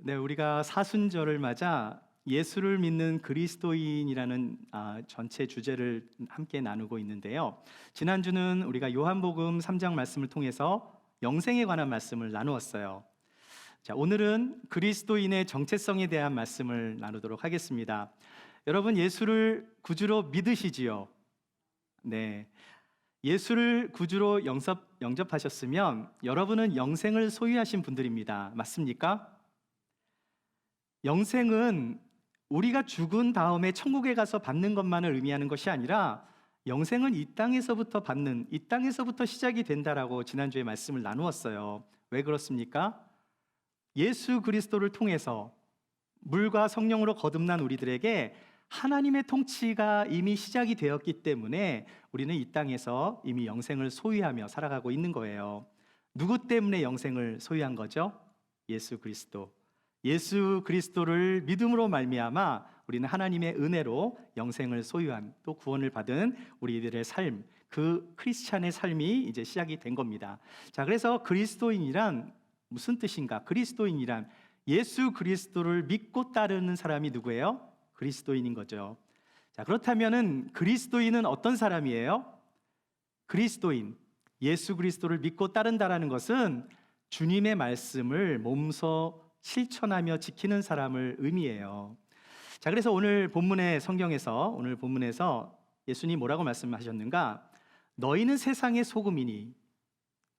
네, 우리가 사순절을 맞아 예수를 믿는 그리스도인이라는 전체 주제를 함께 나누고 있는데요. 지난주는 우리가 요한복음 3장 말씀을 통해서 영생에 관한 말씀을 나누었어요. 자, 오늘은 그리스도인의 정체성에 대한 말씀을 나누도록 하겠습니다. 여러분, 예수를 구주로 믿으시지요? 네. 예수를 구주로 영접하셨으면 여러분은 영생을 소유하신 분들입니다. 맞습니까? 영생은 우리가 죽은 다음에 천국에 가서 받는 것만을 의미하는 것이 아니라 영생은 이 땅에서부터 받는, 이 땅에서부터 시작이 된다라고 지난주에 말씀을 나누었어요. 왜 그렇습니까? 예수 그리스도를 통해서 물과 성령으로 거듭난 우리들에게 하나님의 통치가 이미 시작이 되었기 때문에 우리는 이 땅에서 이미 영생을 소유하며 살아가고 있는 거예요. 누구 때문에 영생을 소유한 거죠? 예수 그리스도. 예수 그리스도를 믿음으로 말미암아 우리는 하나님의 은혜로 영생을 소유한, 또 구원을 받은 우리들의 삶, 그 크리스찬의 삶이 이제 시작이 된 겁니다. 자, 그래서 그리스도인이란 무슨 뜻인가? 그리스도인이란 예수 그리스도를 믿고 따르는 사람이 누구예요? 그리스도인인 거죠. 자, 그렇다면은 그리스도인은 어떤 사람이에요? 그리스도인, 예수 그리스도를 믿고 따른다라는 것은 주님의 말씀을 몸소 실천하며 지키는 사람을 의미해요. 자, 그래서 오늘 성경에서 예수님이 뭐라고 말씀하셨는가? 너희는 세상의 소금이니,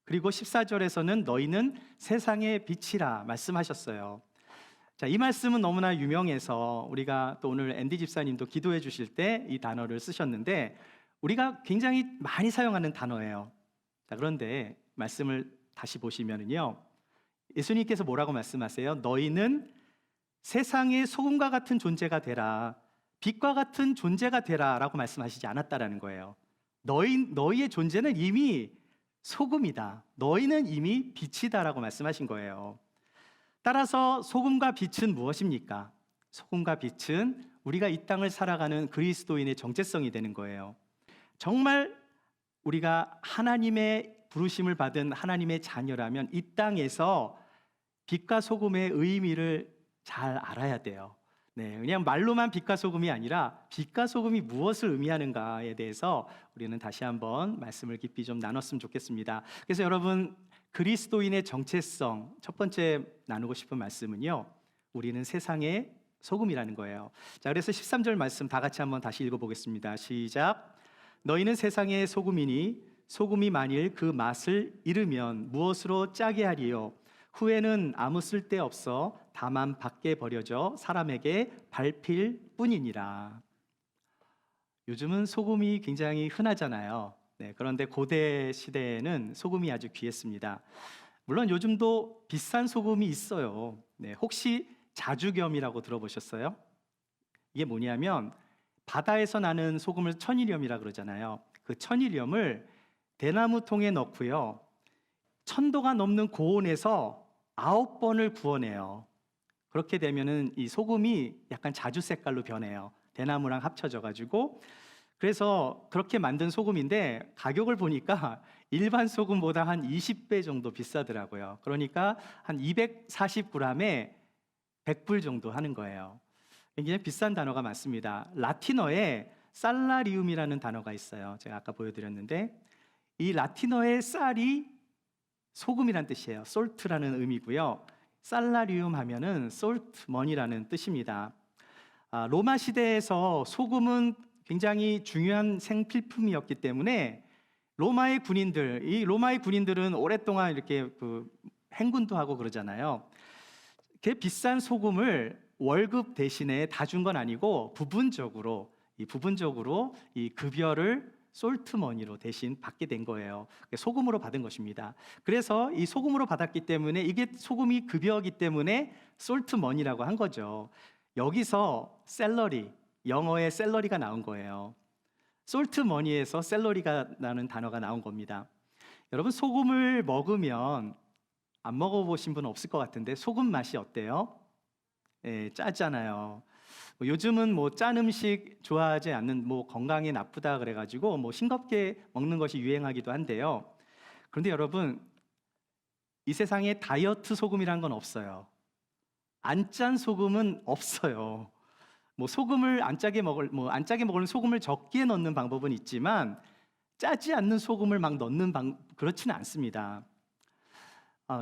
그리고 14절에서는 너희는 세상의 빛이라 말씀하셨어요. 자, 이 말씀은 너무나 유명해서 우리가 또 오늘 앤디 집사님도 기도해 주실 때 이 단어를 쓰셨는데 우리가 굉장히 많이 사용하는 단어예요. 자, 그런데 말씀을 다시 보시면은요, 예수님께서 뭐라고 말씀하세요? 너희는 세상의 소금과 같은 존재가 되라, 빛과 같은 존재가 되라 라고 말씀하시지 않았다라는 거예요. 너희의 존재는 이미 소금이다, 너희는 이미 빛이다 라고 말씀하신 거예요. 따라서 소금과 빛은 무엇입니까? 소금과 빛은 우리가 이 땅을 살아가는 그리스도인의 정체성이 되는 거예요. 정말 우리가 하나님의 부르심을 받은 하나님의 자녀라면 이 땅에서 빛과 소금의 의미를 잘 알아야 돼요. 네, 그냥 말로만 빛과 소금이 아니라 빛과 소금이 무엇을 의미하는가에 대해서 우리는 다시 한번 말씀을 깊이 좀 나눴으면 좋겠습니다. 그래서 여러분, 그리스도인의 정체성 첫 번째 나누고 싶은 말씀은요, 우리는 세상의 소금이라는 거예요. 자, 그래서 13절 말씀 다 같이 한번 다시 읽어보겠습니다. 시작. 너희는 세상의 소금이니 소금이 만일 그 맛을 잃으면 무엇으로 짜게 하리요? 후에는 아무 쓸데없어 다만 밖에 버려져 사람에게 밟힐 뿐이니라. 요즘은 소금이 굉장히 흔하잖아요. 네, 그런데 고대 시대에는 소금이 아주 귀했습니다. 물론 요즘도 비싼 소금이 있어요. 네, 혹시 자주겸이라고 들어보셨어요? 이게 뭐냐면 바다에서 나는 소금을 천일염이라 그러잖아요. 그 천일염을 대나무 통에 넣고요, 1000도가 넘는 고온에서 9번을 구워내요. 그렇게 되면은 이 소금이 약간 자주 색깔로 변해요. 대나무랑 합쳐져 가지고. 그래서 그렇게 만든 소금인데 가격을 보니까 일반 소금보다 한 20배 정도 비싸더라고요. 그러니까 한 240g에 100불 정도 하는 거예요. 굉장히 비싼 단어가 많습니다. 라틴어에 살라리움이라는 단어가 있어요. 제가 아까 보여드렸는데 이 라틴어의 쌀이 소금이란 뜻이에요. 솔트라는 의미고요. 살라리움 하면은 솔트머니라는 뜻입니다. 로마 시대에서 소금은 굉장히 중요한 생필품이었기 때문에 로마의 군인들은 오랫동안 이렇게 행군도 하고 그러잖아요. 그 비싼 소금을 월급 대신에 다 준 건 아니고 부분적으로 이 급여를 솔트머니로 대신 받게 된 거예요. 소금으로 받은 것입니다. 그래서 이 소금으로 받았기 때문에 이게 소금이 급여이기 때문에 솔트머니라고 한 거죠. 여기서 샐러리, 영어의 샐러리가 나온 거예요. 솔트머니에서 샐러리라는 단어가 나온 겁니다. 여러분, 소금을 먹으면 안 먹어보신 분 없을 것 같은데 소금 맛이 어때요? 예, 짜잖아요. 요즘은 짠 음식 좋아하지 않는, 건강에 나쁘다 그래가지고 싱겁게 먹는 것이 유행하기도 한데요. 그런데 여러분, 이 세상에 다이어트 소금이란 건 없어요. 안 짠 소금은 없어요. 뭐 소금을 안 짜게 먹을 소금을 적게 넣는 방법은 있지만 짜지 않는 소금을 막 넣는 그렇지는 않습니다.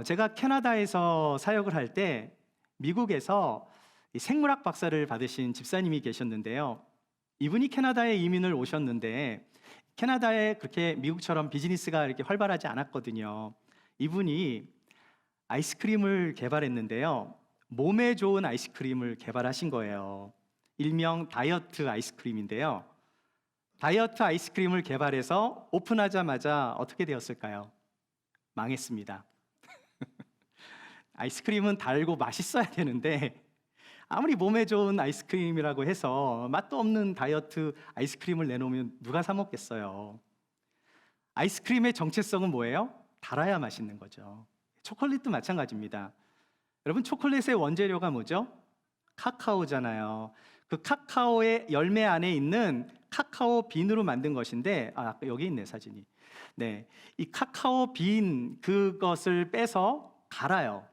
제가 캐나다에서 사역을 할 때 미국에서 이 생물학 박사를 받으신 집사님이 계셨는데요. 이분이 캐나다에 이민을 오셨는데 캐나다에 그렇게 미국처럼 비즈니스가 이렇게 활발하지 않았거든요. 이분이 아이스크림을 개발했는데요. 몸에 좋은 아이스크림을 개발하신 거예요. 일명 다이어트 아이스크림인데요. 다이어트 아이스크림을 개발해서 오픈하자마자 어떻게 되었을까요? 망했습니다. 아이스크림은 달고 맛있어야 되는데 아무리 몸에 좋은 아이스크림이라고 해서 맛도 없는 다이어트 아이스크림을 내놓으면 누가 사 먹겠어요? 아이스크림의 정체성은 뭐예요? 달아야 맛있는 거죠. 초콜릿도 마찬가지입니다. 여러분, 초콜릿의 원재료가 뭐죠? 카카오잖아요. 그 카카오의 열매 안에 있는 카카오 빈으로 만든 것인데, 여기 있네 사진이. 네, 이 카카오 빈 그것을 빼서 갈아요.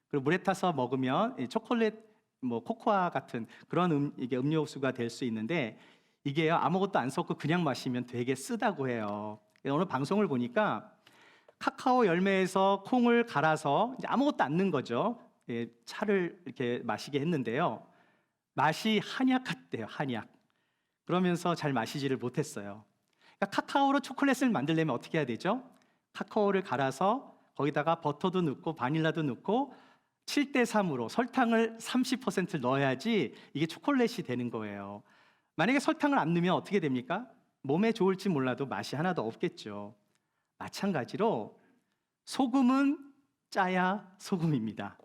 그리고 물에 타서 먹으면 이 초콜릿, 뭐 코코아 같은 그런 이게 음료수가 될 수 있는데 이게요 아무것도 안 섞고 그냥 마시면 되게 쓰다고 해요. 오늘 방송을 보니까 카카오 열매에서 콩을 갈아서 이제 아무것도 안 넣은 거죠. 차를 이렇게 마시게 했는데요. 맛이 한약 같대요, 한약. 그러면서 잘 마시지를 못했어요. 그러니까 카카오로 초콜릿을 만들려면 어떻게 해야 되죠? 카카오를 갈아서 거기다가 버터도 넣고 바닐라도 넣고 7대3으로 설탕을 30% 넣어야지 이게 초콜릿이 되는 거예요. 만약에 설탕을 안 넣으면 어떻게 됩니까? 몸에 좋을지 몰라도 맛이 하나도 없겠죠. 마찬가지로 소금은 짜야 소금입니다.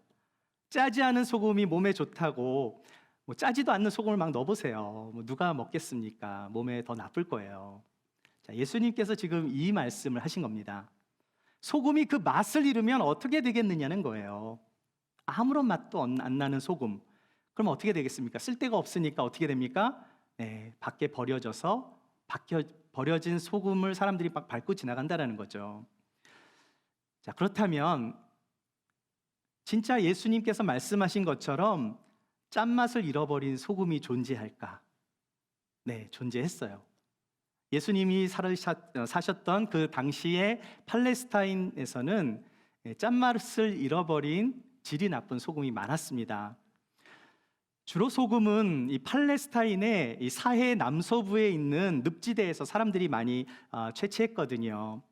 짜지 않은 소금이 몸에 좋다고 짜지도 않는 소금을 막 넣어보세요. 누가 먹겠습니까? 몸에 더 나쁠 거예요. 자, 예수님께서 지금 이 말씀을 하신 겁니다. 소금이 그 맛을 잃으면 어떻게 되겠느냐는 거예요. 아무런 맛도 안 나는 소금. 그럼 어떻게 되겠습니까? 쓸데가 없으니까 어떻게 됩니까? 네, 밖에 버려져서 버려진 소금을 사람들이 막 밟고 지나간다는 거죠. 자, 그렇다면 진짜 예수님께서 말씀하신 것처럼 짠맛을 잃어버린 소금이 존재할까? 네, 존재했어요. 예수님이 사셨던 그 당시에 팔레스타인에서는 짠맛을 잃어버린 질이 나쁜 소금이 많았습니다. 주로 소금은 이 팔레스타인의 이 사해 남서부에 있는 늪지대에서 사람들이 많이 채취했거든요.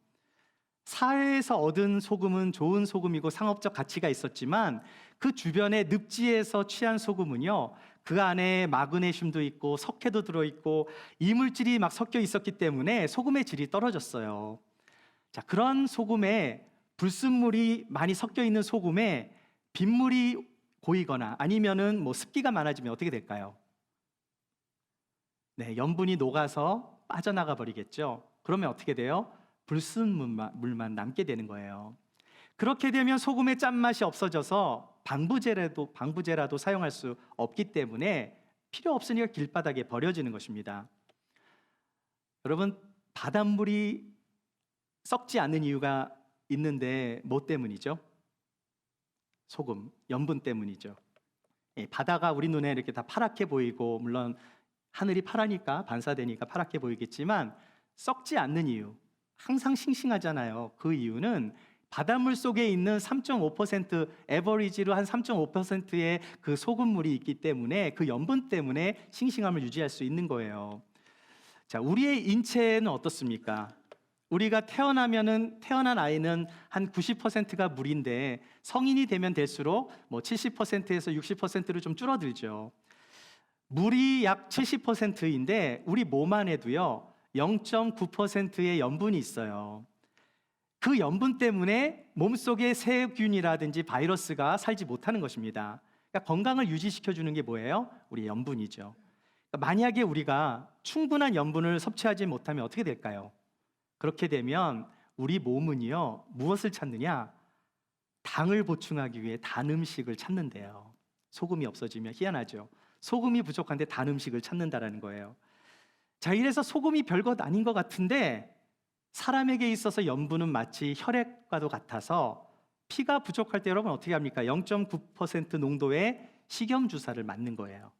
사해에서 얻은 소금은 좋은 소금이고 상업적 가치가 있었지만 그 주변의 늪지에서 취한 소금은요, 그 안에 마그네슘도 있고 석회도 들어있고 이물질이 막 섞여 있었기 때문에 소금의 질이 떨어졌어요. 자, 그런 소금에 불순물이 많이 섞여 있는 소금에 빗물이 고이거나 아니면은 뭐 습기가 많아지면 어떻게 될까요? 네, 염분이 녹아서 빠져나가 버리겠죠. 그러면 어떻게 돼요? 불순물만 남게 되는 거예요. 그렇게 되면 소금의 짠맛이 없어져서 방부제라도 사용할 수 없기 때문에 필요 없으니까 길바닥에 버려지는 것입니다. 여러분, 바닷물이 썩지 않는 이유가 있는데 뭐 때문이죠? 소금, 염분 때문이죠. 바다가 우리 눈에 이렇게 다 파랗게 보이고 물론 하늘이 파라니까 반사되니까 파랗게 보이겠지만 썩지 않는 이유, 항상 싱싱하잖아요. 그 이유는 바닷물 속에 있는 3.5% 에버리지로 한 3.5%의 그 소금물이 있기 때문에 그 염분 때문에 싱싱함을 유지할 수 있는 거예요. 자, 우리의 인체는 어떻습니까? 우리가 태어난 아이는 한 90%가 물인데 성인이 되면 될수록 뭐 70%에서 60%로 좀 줄어들죠. 물이 약 70%인데 우리 몸 안에도요 0.9%의 염분이 있어요. 그 염분 때문에 몸속에 세균이라든지 바이러스가 살지 못하는 것입니다. 그러니까 건강을 유지시켜주는 게 뭐예요? 우리 염분이죠. 그러니까 만약에 우리가 충분한 염분을 섭취하지 못하면 어떻게 될까요? 그렇게 되면 우리 몸은요 무엇을 찾느냐? 당을 보충하기 위해 단 음식을 찾는데요. 소금이 없어지면 희한하죠. 소금이 부족한데 단 음식을 찾는다라는 거예요. 자, 이래서 소금이 별것 아닌 것 같은데 사람에게 있어서 염분은 마치 혈액과도 같아서 피가 부족할 때 여러분 어떻게 합니까? 0.9% 농도의 식염 주사를 맞는 거예요.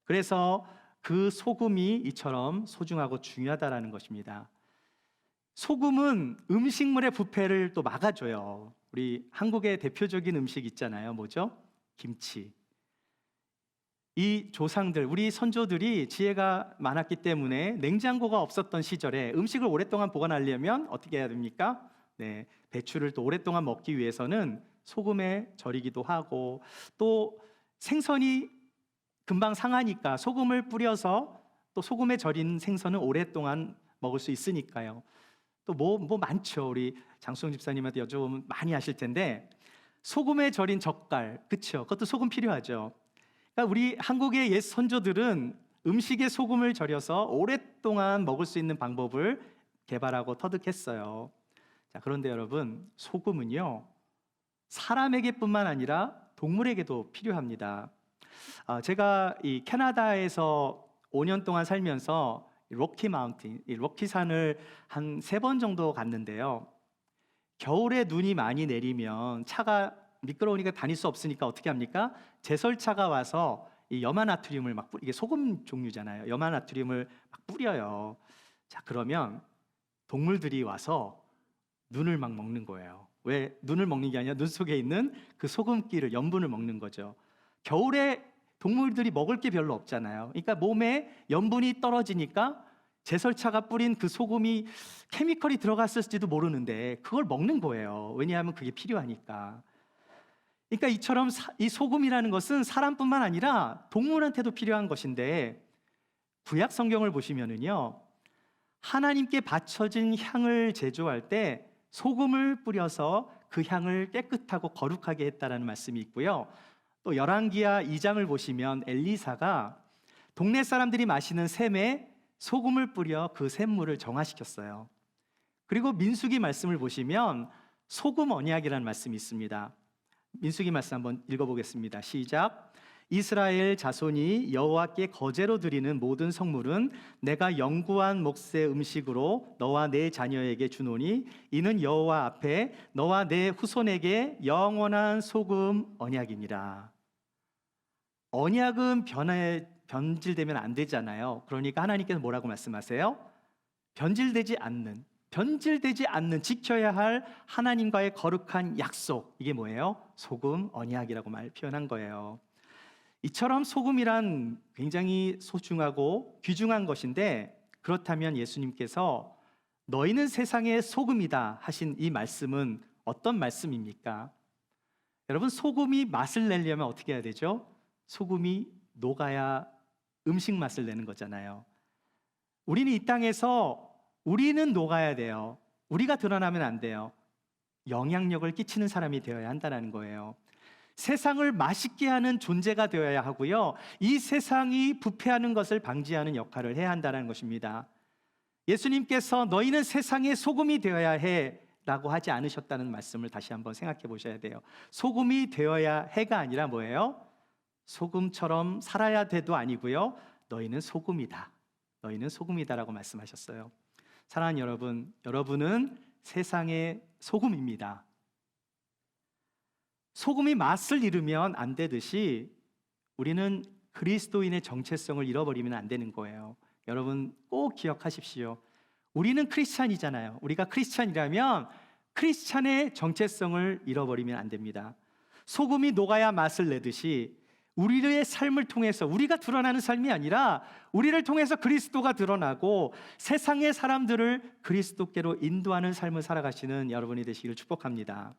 그래서 그 소금이 이처럼 소중하고 중요하다라는 것입니다. 소금은 음식물의 부패를 또 막아줘요. 우리 한국의 대표적인 음식 있잖아요. 뭐죠? 김치. 이 조상들, 우리 선조들이 지혜가 많았기 때문에 냉장고가 없었던 시절에 음식을 오랫동안 보관하려면 어떻게 해야 됩니까? 네, 배추를 또 오랫동안 먹기 위해서는 소금에 절이기도 하고, 또 생선이 금방 상하니까 소금을 뿌려서 또 소금에 절인 생선은 오랫동안 먹을 수 있으니까요. 또 뭐 많죠. 우리 장수영 집사님한테 여쭤보면 많이 아실 텐데, 소금에 절인 젓갈, 그렇죠? 그것도 소금 필요하죠. 그러니까 우리 한국의 옛 선조들은 음식에 소금을 절여서 오랫동안 먹을 수 있는 방법을 개발하고 터득했어요. 자, 그런데 여러분, 소금은요, 사람에게뿐만 아니라 동물에게도 필요합니다. 제가 이 캐나다에서 5년 동안 살면서 로키 마운틴, 이 로키 산을 한 3번 정도 갔는데요. 겨울에 눈이 많이 내리면 차가 미끄러우니까 다닐 수 없으니까 어떻게 합니까? 제설차가 와서 이 염화나트륨을 이게 소금 종류잖아요. 염화나트륨을 막 뿌려요. 자, 그러면 동물들이 와서 눈을 막 먹는 거예요. 왜 눈을 먹는 게 아니라 눈 속에 있는 그 소금기를, 염분을 먹는 거죠. 겨울에 동물들이 먹을 게 별로 없잖아요. 그러니까 몸에 염분이 떨어지니까 제설차가 뿌린 그 소금이 케미컬이 들어갔을지도 모르는데 그걸 먹는 거예요. 왜냐하면 그게 필요하니까. 그러니까 이처럼 이 소금이라는 것은 사람뿐만 아니라 동물한테도 필요한 것인데, 구약 성경을 보시면은요, 하나님께 바쳐진 향을 제조할 때 소금을 뿌려서 그 향을 깨끗하고 거룩하게 했다라는 말씀이 있고요. 또 열왕기하 2장을 보시면 엘리사가 동네 사람들이 마시는 샘에 소금을 뿌려 그 샘물을 정화시켰어요. 그리고 민수기 말씀을 보시면 소금 언약이라는 말씀이 있습니다. 민수기 말씀 한번 읽어보겠습니다. 시작. 이스라엘 자손이 여호와께 거제로 드리는 모든 성물은 내가 영구한 몫의 음식으로 너와 내 자녀에게 주노니 이는 여호와 앞에 너와 내 후손에게 영원한 소금 언약이니라. 언약은 변질되면 안 되잖아요. 그러니까 하나님께서 뭐라고 말씀하세요? 변질되지 않는 지켜야 할 하나님과의 거룩한 약속, 이게 뭐예요? 소금 언약이라고 표현한 거예요. 이처럼 소금이란 굉장히 소중하고 귀중한 것인데, 그렇다면 예수님께서 너희는 세상의 소금이다 하신 이 말씀은 어떤 말씀입니까? 여러분, 소금이 맛을 내려면 어떻게 해야 되죠? 소금이 녹아야 음식 맛을 내는 거잖아요. 우리는 이 땅에서 우리는 녹아야 돼요. 우리가 드러나면 안 돼요. 영향력을 끼치는 사람이 되어야 한다는 거예요. 세상을 맛있게 하는 존재가 되어야 하고요, 이 세상이 부패하는 것을 방지하는 역할을 해야 한다는 것입니다. 예수님께서 너희는 세상의 소금이 되어야 해 라고 하지 않으셨다는 말씀을 다시 한번 생각해 보셔야 돼요. 소금이 되어야 해가 아니라 뭐예요? 소금처럼 살아야 돼도 아니고요, 너희는 소금이다, 너희는 소금이다라고 말씀하셨어요. 사랑하는 여러분, 여러분은 세상의 소금입니다. 소금이 맛을 잃으면 안 되듯이 우리는 그리스도인의 정체성을 잃어버리면 안 되는 거예요. 여러분 꼭 기억하십시오. 우리는 크리스찬이잖아요. 우리가 크리스찬이라면 크리스찬의 정체성을 잃어버리면 안 됩니다. 소금이 녹아야 맛을 내듯이 우리의 삶을 통해서 우리가 드러나는 삶이 아니라 우리를 통해서 그리스도가 드러나고 세상의 사람들을 그리스도께로 인도하는 삶을 살아가시는 여러분이 되시기를 축복합니다.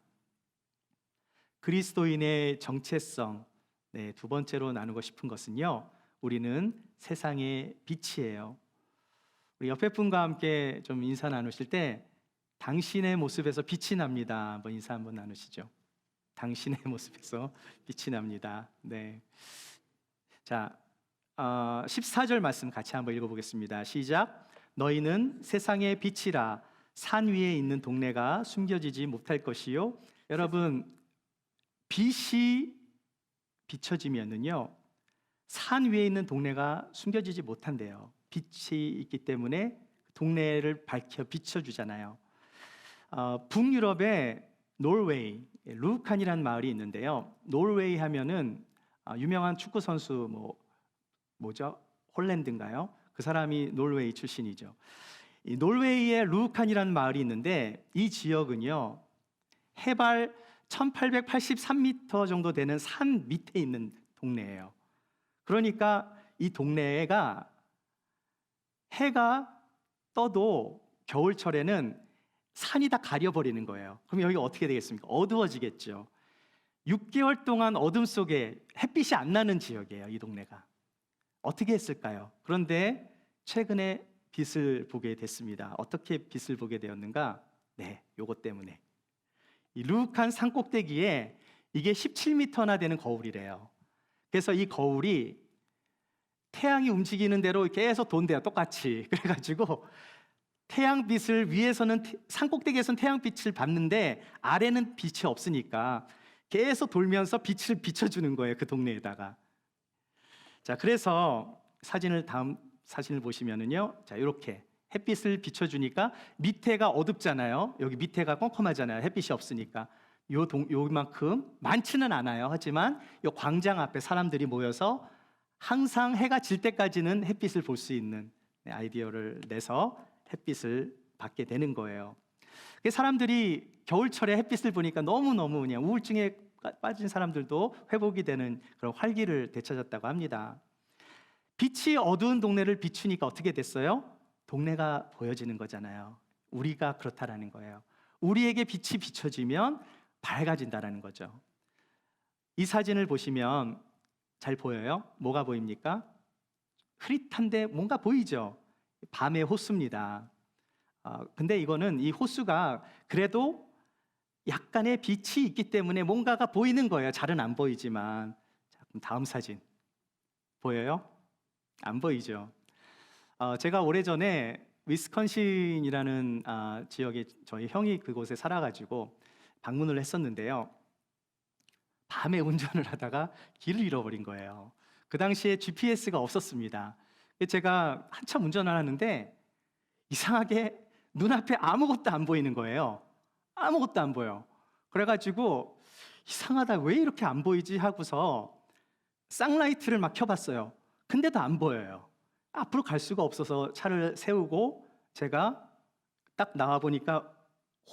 그리스도인의 정체성, 두 번째로 나누고 싶은 것은요, 우리는 세상의 빛이에요. 우리 옆에 분과 함께 좀 인사 나누실 때 당신의 모습에서 빛이 납니다. 한번 인사 한번 나누시죠. 당신의 모습에서 빛이 납니다. 네. 자, 14절 말씀 같이 한번 읽어보겠습니다. 시작. 너희는 세상의 빛이라. 산 위에 있는 동네가 숨겨지지 못할 것이요. 여러분, 빛이 비춰지면은요, 산 위에 있는 동네가 숨겨지지 못한대요. 빛이 있기 때문에 동네를 밝혀 비춰주잖아요. 북유럽의 노르웨이, 루칸이라는 마을이 있는데요. 노르웨이 하면은 유명한 축구 선수 뭐죠? 홀랜드인가요? 그 사람이 노르웨이 출신이죠. 이 노르웨이의 루칸이라는 마을이 있는데 이 지역은요 해발 1883m 정도 되는 산 밑에 있는 동네예요. 그러니까 이 동네가 해가 떠도 겨울철에는 산이 다 가려버리는 거예요. 그럼 여기가 어떻게 되겠습니까? 어두워지겠죠. 6개월 동안 어둠 속에 햇빛이 안 나는 지역이에요, 이 동네가. 어떻게 했을까요? 그런데 최근에 빛을 보게 됐습니다. 어떻게 빛을 보게 되었는가? 네, 요것 때문에. 이 루칸 산 꼭대기에 이게 17m나 되는 거울이래요. 그래서 이 거울이 태양이 움직이는 대로 계속 돈대요, 똑같이. 그래가지고 태양빛을 위에서는 산 꼭대기에서는 태양빛을 받는데 아래는 빛이 없으니까 계속 돌면서 빛을 비춰주는 거예요, 그 동네에다가. 자, 그래서 다음 사진을 보시면은요, 자, 이렇게 햇빛을 비춰주니까 밑에가 어둡잖아요. 여기 밑에가 컴컴하잖아요. 햇빛이 없으니까. 요만큼 많지는 않아요. 하지만 요 광장 앞에 사람들이 모여서 항상 해가 질 때까지는 햇빛을 볼 수 있는 아이디어를 내서 햇빛을 받게 되는 거예요. 사람들이 겨울철에 햇빛을 보니까 너무너무 그냥 우울증에 빠진 사람들도 회복이 되는 그런 활기를 되찾았다고 합니다. 빛이 어두운 동네를 비추니까 어떻게 됐어요? 동네가 보여지는 거잖아요. 우리가 그렇다라는 거예요. 우리에게 빛이 비춰지면 밝아진다라는 거죠. 이 사진을 보시면 잘 보여요? 뭐가 보입니까? 흐릿한데 뭔가 보이죠? 밤의 호수입니다. 근데 이거는 이 호수가 그래도 약간의 빛이 있기 때문에 뭔가가 보이는 거예요. 잘은 안 보이지만. 자, 그럼 다음 사진 보여요? 안 보이죠? 제가 오래전에 위스콘신이라는 지역에 저희 형이 그곳에 살아가지고 방문을 했었는데요. 밤에 운전을 하다가 길을 잃어버린 거예요. 그 당시에 GPS가 없었습니다. 제가 한참 운전을 하는데 이상하게 눈앞에 아무것도 안 보이는 거예요. 아무것도 안 보여. 그래가지고 이상하다, 왜 이렇게 안 보이지 하고서 쌍라이트를 막 켜봤어요. 근데도 안 보여요. 앞으로 갈 수가 없어서 차를 세우고 제가 딱 나와 보니까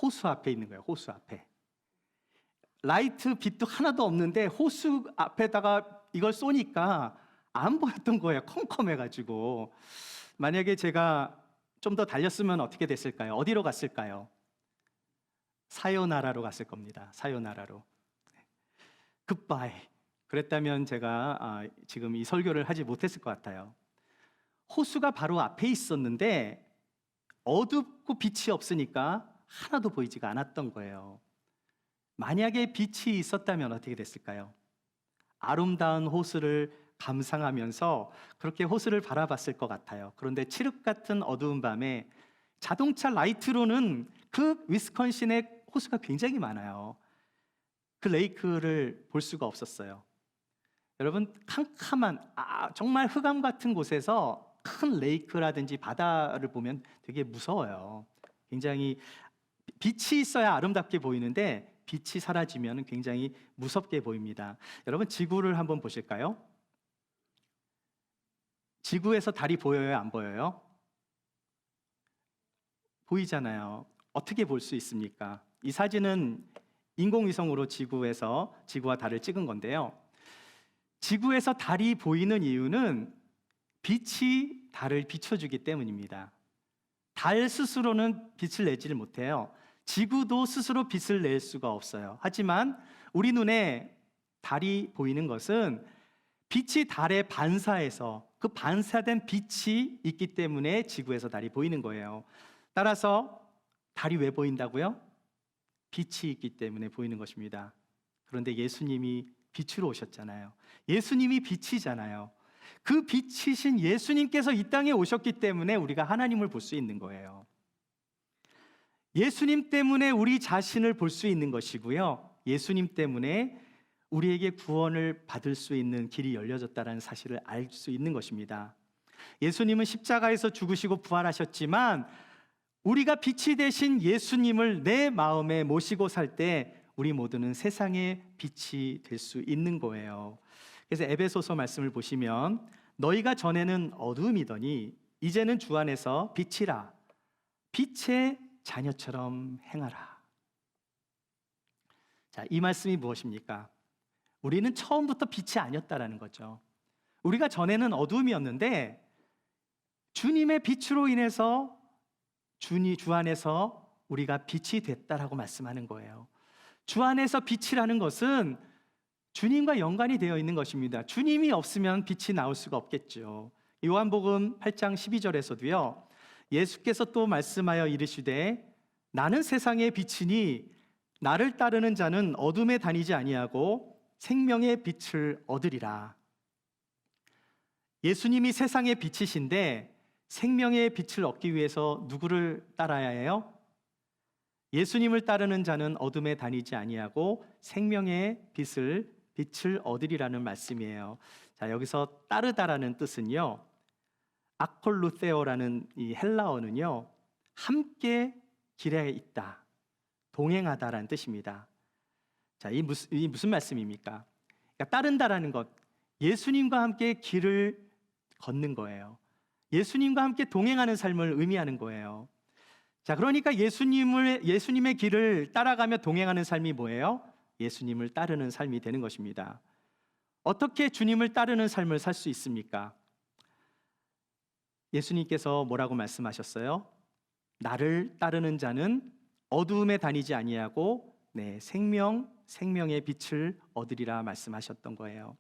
호수 앞에 있는 거예요. 호수 앞에. 라이트 빛도 하나도 없는데 호수 앞에다가 이걸 쏘니까 안 보였던 거예요. 컴컴해가지고. 만약에 제가 좀 더 달렸으면 어떻게 됐을까요? 어디로 갔을까요? 사요나라로 갔을 겁니다. 사요나라로. 굿바이. 그랬다면 제가 지금 이 설교를 하지 못했을 것 같아요. 호수가 바로 앞에 있었는데 어둡고 빛이 없으니까 하나도 보이지가 않았던 거예요. 만약에 빛이 있었다면 어떻게 됐을까요? 아름다운 호수를 감상하면서 그렇게 호수를 바라봤을 것 같아요. 그런데 칠흑 같은 어두운 밤에 자동차 라이트로는 그 위스콘신의 호수가 굉장히 많아요. 그 레이크를 볼 수가 없었어요. 여러분, 캄캄한 정말 흑암 같은 곳에서 큰 레이크라든지 바다를 보면 되게 무서워요. 굉장히 빛이 있어야 아름답게 보이는데 빛이 사라지면 굉장히 무섭게 보입니다. 여러분, 지구를 한번 보실까요? 지구에서 달이 보여요, 안 보여요? 보이잖아요. 어떻게 볼 수 있습니까? 이 사진은 인공위성으로 지구와 달을 찍은 건데요. 지구에서 달이 보이는 이유는 빛이 달을 비춰주기 때문입니다. 달 스스로는 빛을 내지를 못해요. 지구도 스스로 빛을 낼 수가 없어요. 하지만 우리 눈에 달이 보이는 것은 빛이 달에 반사해서 그 반사된 빛이 있기 때문에 지구에서 달이 보이는 거예요. 따라서 달이 왜 보인다고요? 빛이 있기 때문에 보이는 것입니다. 그런데 예수님이 빛으로 오셨잖아요. 예수님이 빛이잖아요. 그 빛이신 예수님께서 이 땅에 오셨기 때문에 우리가 하나님을 볼 수 있는 거예요. 예수님 때문에 우리 자신을 볼 수 있는 것이고요. 예수님 때문에 우리에게 구원을 받을 수 있는 길이 열려졌다는 사실을 알 수 있는 것입니다. 예수님은 십자가에서 죽으시고 부활하셨지만 우리가 빛이 되신 예수님을 내 마음에 모시고 살 때 우리 모두는 세상의 빛이 될 수 있는 거예요. 그래서 에베소서 말씀을 보시면 너희가 전에는 어두움이더니 이제는 주 안에서 빛이라. 빛의 자녀처럼 행하라. 자, 이 말씀이 무엇입니까? 우리는 처음부터 빛이 아니었다라는 거죠. 우리가 전에는 어두움이었는데 주님의 빛으로 인해서 주 안에서 우리가 빛이 됐다라고 말씀하는 거예요. 주 안에서 빛이라는 것은 주님과 연관이 되어 있는 것입니다. 주님이 없으면 빛이 나올 수가 없겠죠. 요한복음 8장 12절에서도요. 예수께서 또 말씀하여 이르시되 나는 세상의 빛이니 나를 따르는 자는 어둠에 다니지 아니하고 생명의 빛을 얻으리라. 예수님이 세상의 빛이신데 생명의 빛을 얻기 위해서 누구를 따라야 해요? 예수님을 따르는 자는 어둠에 다니지 아니하고 생명의 빛을 얻으리라는 말씀이에요. 자, 여기서 따르다라는 뜻은요, 아콜루세오라는 이 헬라어는요, 함께 길에 있다, 동행하다라는 뜻입니다. 자, 이 무슨 말씀입니까? 그러니까 따른다라는 것, 예수님과 함께 길을 걷는 거예요. 예수님과 함께 동행하는 삶을 의미하는 거예요. 자, 그러니까 예수님의 길을 따라가며 동행하는 삶이 뭐예요? 예수님을 따르는 삶이 되는 것입니다. 어떻게 주님을 따르는 삶을 살 수 있습니까? 예수님께서 뭐라고 말씀하셨어요? 나를 따르는 자는 어두움에 다니지 아니하고 생명의 빛을 얻으리라 말씀하셨던 거예요.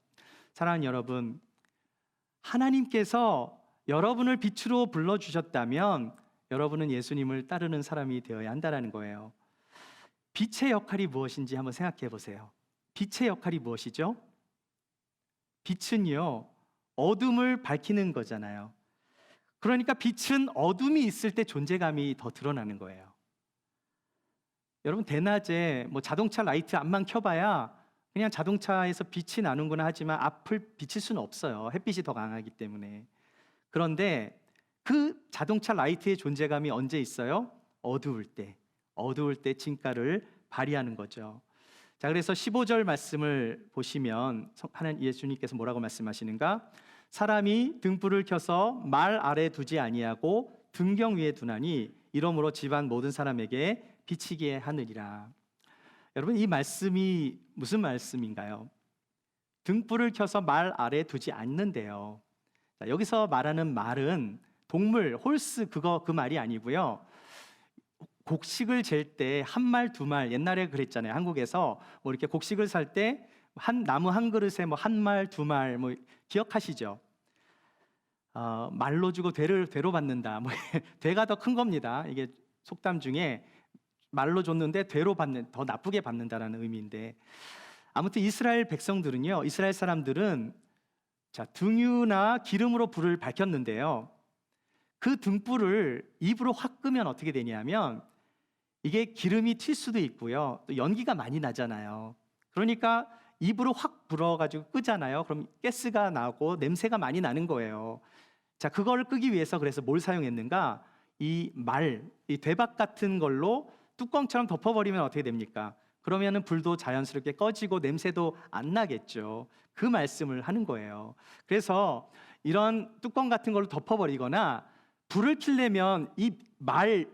사랑하는 여러분, 하나님께서 여러분을 빛으로 불러주셨다면 여러분은 예수님을 따르는 사람이 되어야 한다는 거예요. 빛의 역할이 무엇인지 한번 생각해 보세요. 빛의 역할이 무엇이죠? 빛은요, 어둠을 밝히는 거잖아요. 그러니까 빛은 어둠이 있을 때 존재감이 더 드러나는 거예요. 여러분, 대낮에 자동차 라이트 앞만 켜봐야 그냥 자동차에서 빛이 나는구나 하지만 앞을 비칠 수는 없어요. 햇빛이 더 강하기 때문에. 그런데 그 자동차 라이트의 존재감이 언제 있어요? 어두울 때 진가를 발휘하는 거죠. 자, 그래서 15절 말씀을 보시면 하나님 예수님께서 뭐라고 말씀하시는가? 사람이 등불을 켜서 말 아래 두지 아니하고 등경 위에 두나니 이러므로 집안 모든 사람에게 비치게 하느니라. 여러분, 이 말씀이 무슨 말씀인가요? 등불을 켜서 말 아래 두지 않는데요. 자, 여기서 말하는 말은 동물, 홀스 그 말이 아니고요. 곡식을 잴 때 한 말, 두 말, 옛날에 그랬잖아요. 한국에서 이렇게 곡식을 살 때 나무 한 그릇에 한 말, 두 말 기억하시죠? 말로 주고 되로 받는다. 되가 더 큰 겁니다. 이게 속담 중에 말로 줬는데 되로 받는, 더 나쁘게 받는다라는 의미인데, 아무튼 이스라엘 백성들은요, 이스라엘 사람들은 등유나 기름으로 불을 밝혔는데요, 그 등불을 입으로 확 끄면 어떻게 되냐면 이게 기름이 튈 수도 있고요, 또 연기가 많이 나잖아요. 그러니까 입으로 확 불어가지고 끄잖아요. 그럼 가스가 나고 냄새가 많이 나는 거예요. 자, 그걸 끄기 위해서 그래서 뭘 사용했는가? 이 되박 같은 걸로 뚜껑처럼 덮어버리면 어떻게 됩니까? 그러면은 불도 자연스럽게 꺼지고 냄새도 안 나겠죠. 그 말씀을 하는 거예요. 그래서 이런 뚜껑 같은 걸로 덮어버리거나 불을 켜려면 이 말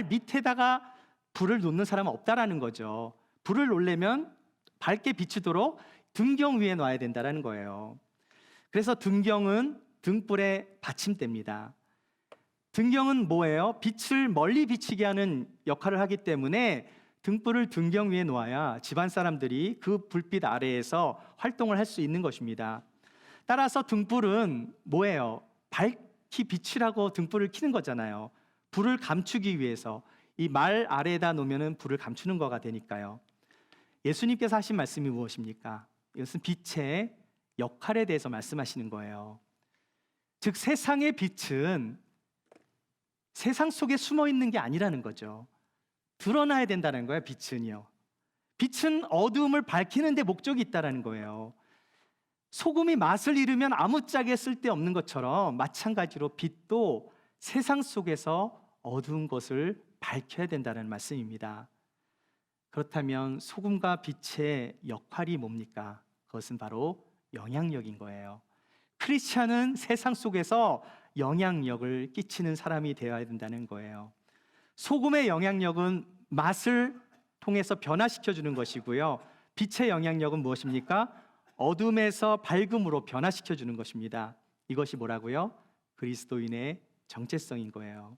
밑에다가 불을 놓는 사람은 없다라는 거죠. 불을 놓으려면 밝게 비추도록 등경 위에 놔야 된다는 거예요. 그래서 등경은 등불의 받침대입니다. 등경은 뭐예요? 빛을 멀리 비치게 하는 역할을 하기 때문에 등불을 등경 위에 놓아야 집안 사람들이 그 불빛 아래에서 활동을 할 수 있는 것입니다. 따라서 등불은 뭐예요? 밝히 비치라고 등불을 켜는 거잖아요. 불을 감추기 위해서 이 말 아래에다 놓으면 불을 감추는 거가 되니까요. 예수님께서 하신 말씀이 무엇입니까? 이것은 빛의 역할에 대해서 말씀하시는 거예요. 즉, 세상의 빛은 세상 속에 숨어 있는 게 아니라는 거죠. 드러나야 된다는 거예요. 빛은요. 빛은 어두움을 밝히는 데 목적이 있다는 거예요. 소금이 맛을 잃으면 아무짝에 쓸데없는 것처럼 마찬가지로 빛도 세상 속에서 어두운 것을 밝혀야 된다는 말씀입니다. 그렇다면 소금과 빛의 역할이 뭡니까? 그것은 바로 영향력인 거예요. 크리스찬은 세상 속에서 영향력을 끼치는 사람이 되어야 된다는 거예요. 소금의 영향력은 맛을 통해서 변화시켜 주는 것이고요. 빛의 영향력은 무엇입니까? 어둠에서 밝음으로 변화시켜 주는 것입니다. 이것이 뭐라고요? 그리스도인의 정체성인 거예요.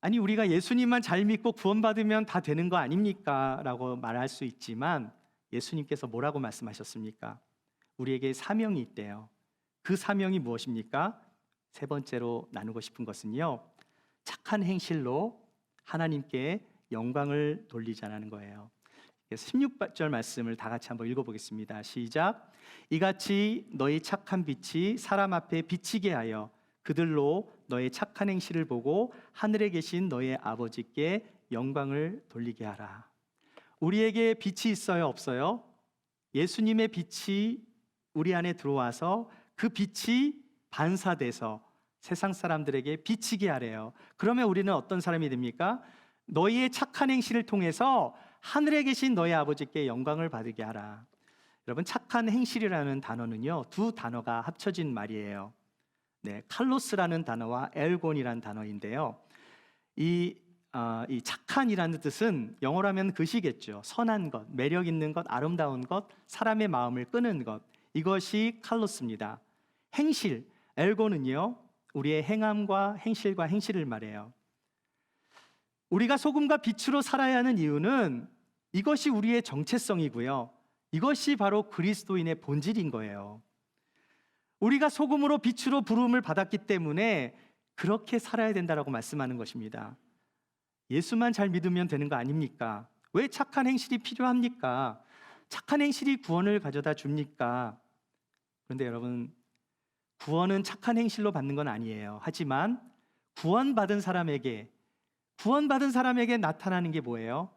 아니, 우리가 예수님만 잘 믿고 구원받으면 다 되는 거 아닙니까? 라고 말할 수 있지만 예수님께서 뭐라고 말씀하셨습니까? 우리에게 사명이 있대요. 그 사명이 무엇입니까? 세 번째로 나누고 싶은 것은요, 착한 행실로 하나님께 영광을 돌리자는 거예요. 16절 말씀을 다 같이 한번 읽어보겠습니다. 시작. 이같이 너희 착한 빛이 사람 앞에 비치게 하여 그들로 너의 착한 행실을 보고 하늘에 계신 너의 아버지께 영광을 돌리게 하라. 우리에게 빛이 있어요, 없어요? 예수님의 빛이 우리 안에 들어와서 그 빛이 반사돼서 세상 사람들에게 비치게 하래요. 그러면 우리는 어떤 사람이 됩니까? 너희의 착한 행실을 통해서 하늘에 계신 너희 아버지께 영광을 받게 하라. 여러분, 착한 행실이라는 단어는요, 두 단어가 합쳐진 말이에요. 네, 칼로스라는 단어와 엘곤이라는 단어인데요. 이 착한이라는 뜻은 영어로 하면 그시겠죠. 선한 것, 매력 있는 것, 아름다운 것, 사람의 마음을 끄는 것. 이것이 칼로스입니다. 행실, 엘곤은요, 우리의 행함과 행실을 말해요. 우리가 소금과 빛으로 살아야 하는 이유는 이것이 우리의 정체성이고요. 이것이 바로 그리스도인의 본질인 거예요. 우리가 소금으로 빛으로 부름을 받았기 때문에 그렇게 살아야 된다라고 말씀하는 것입니다. 예수만 잘 믿으면 되는 거 아닙니까? 왜 착한 행실이 필요합니까? 착한 행실이 구원을 가져다 줍니까? 그런데 여러분, 구원은 착한 행실로 받는 건 아니에요. 하지만 구원받은 사람에게 나타나는 게 뭐예요?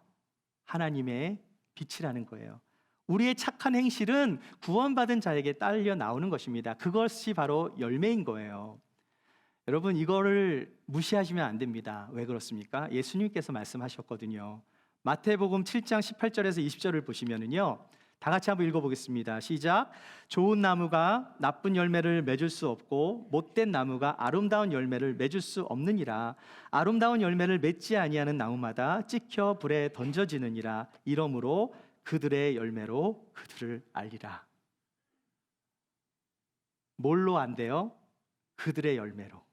하나님의 빛이라는 거예요. 우리의 착한 행실은 구원받은 자에게 딸려 나오는 것입니다. 그것이 바로 열매인 거예요. 여러분, 이거를 무시하시면 안 됩니다. 왜 그렇습니까? 예수님께서 말씀하셨거든요. 마태복음 7장 18절에서 20절을 보시면은요, 다 같이 한번 읽어보겠습니다. 시작. 좋은 나무가 나쁜 열매를 맺을 수 없고 못된 나무가 아름다운 열매를 맺을 수 없느니라. 아름다운 열매를 맺지 아니하는 나무마다 찍혀 불에 던져지느니라. 이러므로 그들의 열매로 그들을 알리라. 뭘로 안돼요? 그들의 열매로.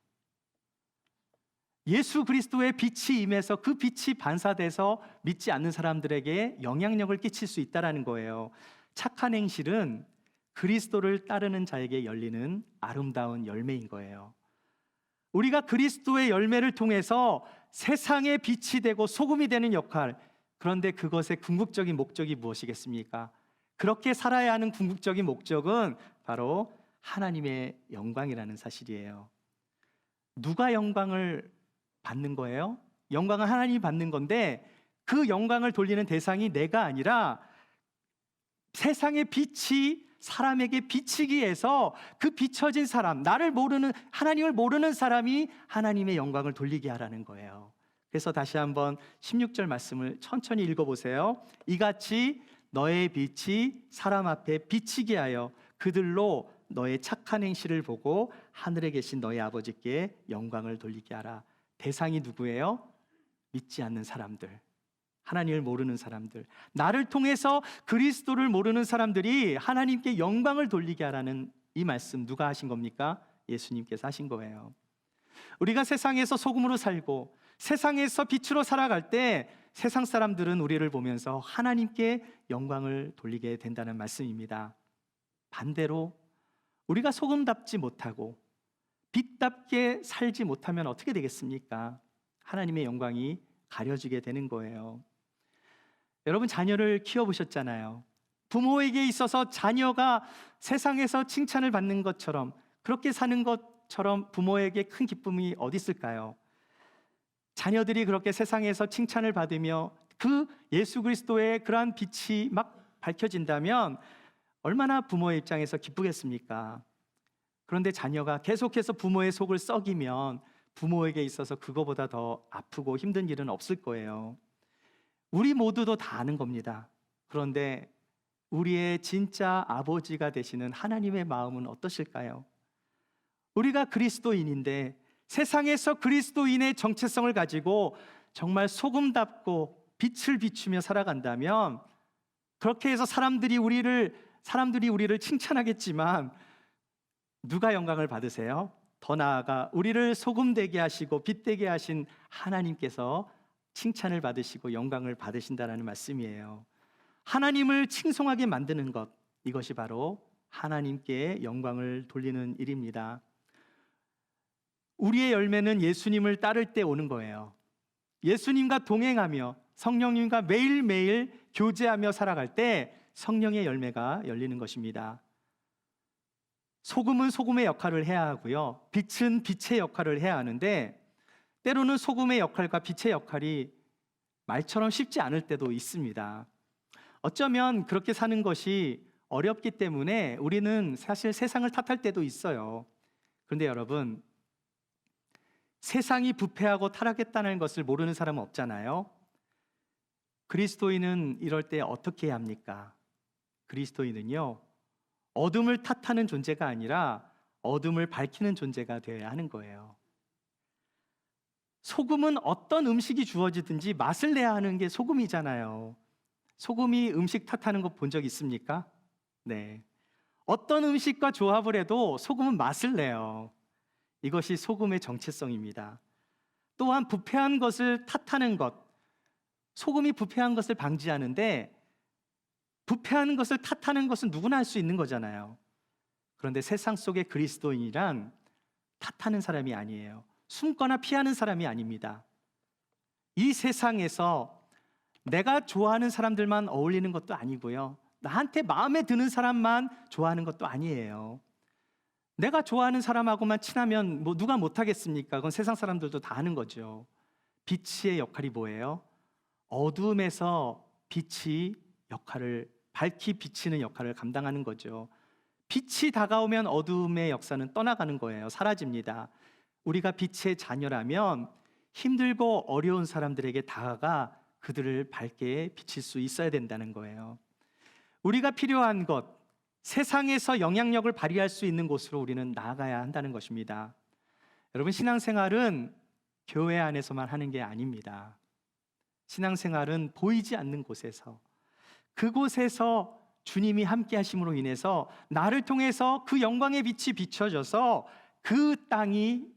예수 그리스도의 빛이 임해서 그 빛이 반사돼서 믿지 않는 사람들에게 영향력을 끼칠 수 있다는 거예요. 착한 행실은 그리스도를 따르는 자에게 열리는 아름다운 열매인 거예요. 우리가 그리스도의 열매를 통해서 세상의 빛이 되고 소금이 되는 역할, 그런데 그것의 궁극적인 목적이 무엇이겠습니까? 그렇게 살아야 하는 궁극적인 목적은 바로 하나님의 영광이라는 사실이에요. 누가 영광을 받는 거예요? 영광은 하나님이 받는 건데 그 영광을 돌리는 대상이 내가 아니라 세상의 빛이 사람에게 비치기 위해서 그 비춰진 사람, 나를 모르는, 하나님을 모르는 사람이 하나님의 영광을 돌리게 하라는 거예요. 그래서 다시 한번 16절 말씀을 천천히 읽어보세요. 이같이 너의 빛이 사람 앞에 비치게 하여 그들로 너의 착한 행실을 보고 하늘에 계신 너의 아버지께 영광을 돌리게 하라. 대상이 누구예요? 믿지 않는 사람들, 하나님을 모르는 사람들, 나를 통해서 그리스도를 모르는 사람들이 하나님께 영광을 돌리게 하라는 이 말씀 누가 하신 겁니까? 예수님께서 하신 거예요. 우리가 세상에서 소금으로 살고 세상에서 빛으로 살아갈 때 세상 사람들은 우리를 보면서 하나님께 영광을 돌리게 된다는 말씀입니다. 반대로 우리가 소금답지 못하고 빛답게 살지 못하면 어떻게 되겠습니까? 하나님의 영광이 가려지게 되는 거예요. 여러분, 자녀를 키워보셨잖아요. 부모에게 있어서 자녀가 세상에서 칭찬을 받는 것처럼, 그렇게 사는 것처럼 부모에게 큰 기쁨이 어디 있을까요? 자녀들이 그렇게 세상에서 칭찬을 받으며 그 예수 그리스도의 그러한 빛이 막 밝혀진다면 얼마나 부모의 입장에서 기쁘겠습니까? 그런데 자녀가 계속해서 부모의 속을 썩이면 부모에게 있어서 그거보다 더 아프고 힘든 일은 없을 거예요. 우리 모두도 다 아는 겁니다. 그런데 우리의 진짜 아버지가 되시는 하나님의 마음은 어떠실까요? 우리가 그리스도인인데 세상에서 그리스도인의 정체성을 가지고 정말 소금답고 빛을 비추며 살아간다면, 그렇게 해서 사람들이 우리를 칭찬하겠지만 누가 영광을 받으세요? 더 나아가 우리를 소금되게 하시고 빛되게 하신 하나님께서 칭찬을 받으시고 영광을 받으신다라는 말씀이에요. 하나님을 칭송하게 만드는 것, 이것이 바로 하나님께 영광을 돌리는 일입니다. 우리의 열매는 예수님을 따를 때 오는 거예요. 예수님과 동행하며 성령님과 매일매일 교제하며 살아갈 때 성령의 열매가 열리는 것입니다. 소금은 소금의 역할을 해야 하고요, 빛은 빛의 역할을 해야 하는데, 때로는 소금의 역할과 빛의 역할이 말처럼 쉽지 않을 때도 있습니다. 어쩌면 그렇게 사는 것이 어렵기 때문에 우리는 사실 세상을 탓할 때도 있어요. 그런데 여러분, 세상이 부패하고 타락했다는 것을 모르는 사람은 없잖아요. 그리스도인은 이럴 때 어떻게 해야 합니까? 그리스도인은요, 어둠을 탓하는 존재가 아니라 어둠을 밝히는 존재가 되어야 하는 거예요. 소금은 어떤 음식이 주어지든지 맛을 내야 하는 게 소금이잖아요. 소금이 음식 탓하는 거 본 적 있습니까? 네. 어떤 음식과 조합을 해도 소금은 맛을 내요. 이것이 소금의 정체성입니다. 또한 부패한 것을 탓하는 것, 소금이 부패한 것을 방지하는데, 부패한 것을 탓하는 것은 누구나 할 수 있는 거잖아요. 그런데 세상 속의 그리스도인이란 탓하는 사람이 아니에요. 숨거나 피하는 사람이 아닙니다. 이 세상에서 내가 좋아하는 사람들만 어울리는 것도 아니고요, 나한테 마음에 드는 사람만 좋아하는 것도 아니에요. 내가 좋아하는 사람하고만 친하면 누가 못하겠습니까? 그건 세상 사람들도 다 하는 거죠. 빛의 역할이 뭐예요? 어둠에서 빛이 역할을, 밝히 비치는 역할을 감당하는 거죠. 빛이 다가오면 어둠의 역사는 떠나가는 거예요. 사라집니다. 우리가 빛의 자녀라면 힘들고 어려운 사람들에게 다가가 그들을 밝게 비칠 수 있어야 된다는 거예요. 우리가 필요한 것, 세상에서 영향력을 발휘할 수 있는 곳으로 우리는 나아가야 한다는 것입니다. 여러분, 신앙생활은 교회 안에서만 하는 게 아닙니다. 신앙생활은 보이지 않는 곳에서, 그곳에서 주님이 함께 하심으로 인해서 나를 통해서 그 영광의 빛이 비춰져서 그 땅이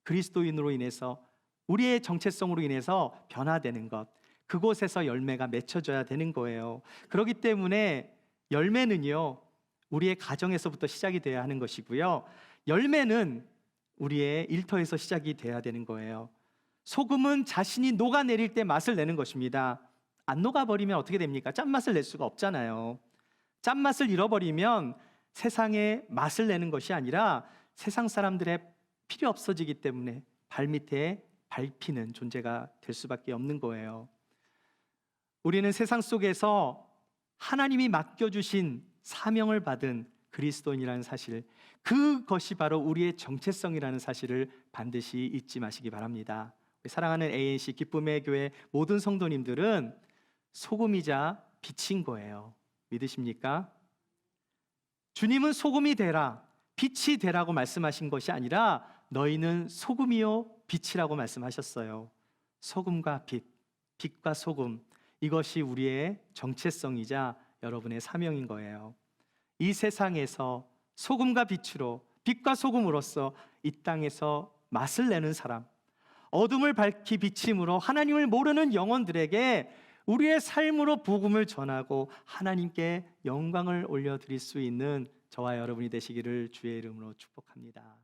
그리스도인으로 인해서, 우리의 정체성으로 인해서 변화되는 것, 그곳에서 열매가 맺혀져야 되는 거예요. 그렇기 때문에 열매는요, 우리의 가정에서부터 시작이 돼야 하는 것이고요, 열매는 우리의 일터에서 시작이 돼야 되는 거예요. 소금은 자신이 녹아내릴 때 맛을 내는 것입니다. 안 녹아버리면 어떻게 됩니까? 짠맛을 낼 수가 없잖아요. 짠맛을 잃어버리면 세상에 맛을 내는 것이 아니라 세상 사람들의 필요 없어지기 때문에 발밑에 밟히는 존재가 될 수밖에 없는 거예요. 우리는 세상 속에서 하나님이 맡겨주신 사명을 받은 그리스도인이라는 사실, 그것이 바로 우리의 정체성이라는 사실을 반드시 잊지 마시기 바랍니다. 사랑하는 ANC 기쁨의 교회 모든 성도님들은 소금이자 빛인 거예요. 믿으십니까? 주님은 소금이 되라, 빛이 되라고 말씀하신 것이 아니라 너희는 소금이요 빛이라고 말씀하셨어요. 소금과 빛, 빛과 소금, 이것이 우리의 정체성이자 여러분의 사명인 거예요. 이 세상에서 소금과 빛으로, 빛과 소금으로서 이 땅에서 맛을 내는 사람, 어둠을 밝히 비침으로 하나님을 모르는 영혼들에게 우리의 삶으로 복음을 전하고 하나님께 영광을 올려드릴 수 있는 저와 여러분이 되시기를 주의 이름으로 축복합니다.